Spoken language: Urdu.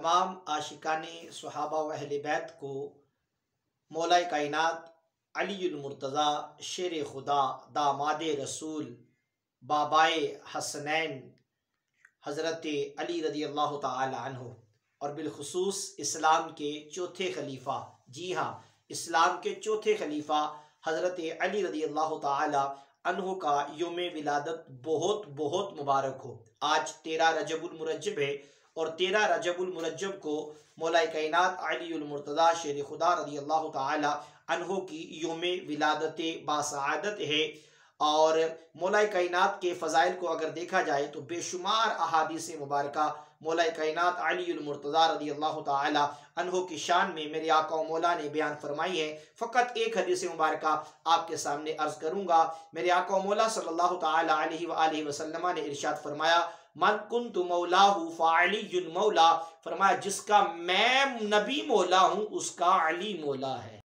تمام عاشقان صحابہ و اہل بیت کو مولا کائنات علی المرتضیٰ شیر خدا داماد رسول بابائے حسنین حضرت علی رضی اللہ تعالی عنہ اور بالخصوص اسلام کے چوتھے خلیفہ، جی ہاں، اسلام کے چوتھے خلیفہ حضرت علی رضی اللہ تعالی عنہ کا یوم ولادت بہت بہت مبارک ہو۔ آج 13 رجب المرجب ہے اور 13 رجب المرجب کو مولا کائنات علی المرتضیٰ شیر خدا رضی اللہ تعالی عنہ کی یوم ولادت باسعادت ہے۔ اور مولا کائنات کے فضائل کو اگر دیکھا جائے تو بے شمار احادیث مبارکہ مولا کائنات علی المرتضیٰ رضی اللہ تعالی عنہ کی شان میں میرے آقا و مولا نے بیان فرمائی ہے۔ فقط ایک حدیث مبارکہ آپ کے سامنے عرض کروں گا۔ میرے آقا و مولا صلی اللہ تعالی علیہ وآلہ وسلم نے ارشاد فرمایا، من کنت مولاہ فعلی مولا، فرمایا جس کا میں نبی مولا ہوں اس کا علی مولا ہے۔